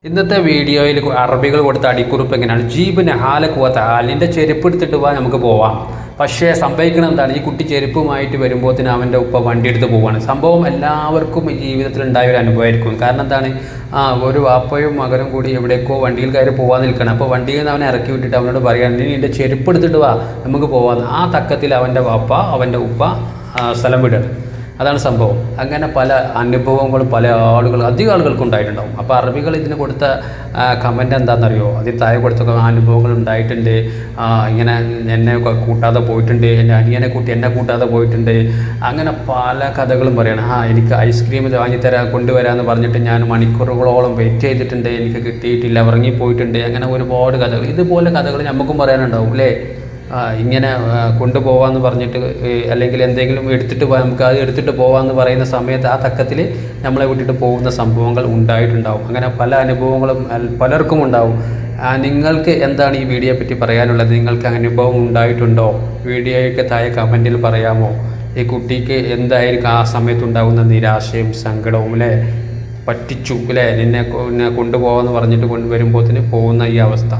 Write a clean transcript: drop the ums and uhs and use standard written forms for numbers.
ഇന്നത്തെ വീഡിയോയിൽ അറബികൾ കൊടുത്ത അടിക്കുറിപ്പ് എങ്ങനെയാണ് ജീബിന് ഹാലക്ക് പോകാത്ത ഹാലിൻ്റെ ചെരുപ്പ് എടുത്തിട്ട് പോകാൻ നമുക്ക് പോവാം. പക്ഷേ സംഭവിക്കണം എന്താണ്, ഈ കുട്ടി ചെരുപ്പുമായിട്ട് വരുമ്പോഴത്തേന് അവൻ്റെ ഉപ്പ വണ്ടി എടുത്ത് പോവുകയാണ്. സംഭവം എല്ലാവർക്കും ജീവിതത്തിൽ ഉണ്ടായ ഒരു അനുഭവമായിരിക്കും. കാരണം എന്താണ്, ഒരു വാപ്പയും മകനും കൂടി എവിടേക്കോ വണ്ടിയിൽ കയറി പോകാൻ നിൽക്കണം. അപ്പോൾ വണ്ടിയിൽ നിന്ന് അവനെ ഇറക്കി വിട്ടിട്ട് അവനോട് പറയുകയാണ്, നീ എൻ്റെ ചെരുപ്പ് എടുത്തിട്ട് വാ, നമുക്ക് പോകാം. ആ തക്കത്തിൽ അവൻ്റെ വാപ്പ അവൻ്റെ ഉപ്പ സ്ഥലം വിടുകയാണ്. അതാണ് സംഭവം. അങ്ങനെ പല അനുഭവങ്ങളും പല അധികം ആളുകൾക്കും ഉണ്ടായിട്ടുണ്ടാവും. അപ്പോൾ അറബികൾ ഇതിന് കൊടുത്ത കമൻ്റ് എന്താണെന്നറിയോ, അതിൽ താഴെ കൊടുത്ത അനുഭവങ്ങൾ ഉണ്ടായിട്ടുണ്ട്. ഇങ്ങനെ എന്നെ കൂട്ടാതെ പോയിട്ടുണ്ട്, എൻ്റെ അനിയനെ കൂട്ടി എന്നെ കൂട്ടാതെ പോയിട്ടുണ്ട്. അങ്ങനെ പല കഥകളും പറയണം. എനിക്ക് ഐസ്ക്രീം കൊണ്ടുവരാമെന്ന് പറഞ്ഞിട്ട് ഞാൻ മണിക്കൂറുകളോളം വെയിറ്റ് ചെയ്തിട്ടുണ്ട്, എനിക്ക് കിട്ടിയിട്ടില്ല, ഉറങ്ങിപ്പോയിട്ടുണ്ട്. അങ്ങനെ ഒരുപാട് കഥകൾ, ഇതുപോലെ കഥകൾ നമുക്കും പറയാനുണ്ടാവും അല്ലേ. ഇങ്ങനെ കൊണ്ടുപോകാമെന്ന് പറഞ്ഞിട്ട് അല്ലെങ്കിൽ എന്തെങ്കിലും എടുത്തിട്ട് നമുക്ക് അത് എടുത്തിട്ട് പോകാമെന്ന് പറയുന്ന സമയത്ത് ആ തക്കത്തിൽ നമ്മളെ വിട്ടിട്ട് പോകുന്ന സംഭവങ്ങൾ ഉണ്ടായിട്ടുണ്ടാവും. അങ്ങനെ പല അനുഭവങ്ങളും പലർക്കും ഉണ്ടാവും. നിങ്ങൾക്ക് എന്താണ് ഈ വീഡിയോയെ പറ്റി പറയാനുള്ളത്? നിങ്ങൾക്ക് അനുഭവം ഉണ്ടായിട്ടുണ്ടോ? വീഡിയോയ്ക്ക് താഴെ കമൻറ്റിൽ പറയാമോ? ഈ കുട്ടിക്ക് എന്തായിരിക്കും ആ സമയത്തുണ്ടാകുന്ന നിരാശയും സങ്കടവും അല്ലേ. പറ്റിച്ചു അല്ലേ, നിന്നെ കൊണ്ടുപോകാമെന്ന് പറഞ്ഞിട്ട് കൊണ്ടുവരുമ്പോഴത്തേന് പോകുന്ന ഈ അവസ്ഥ.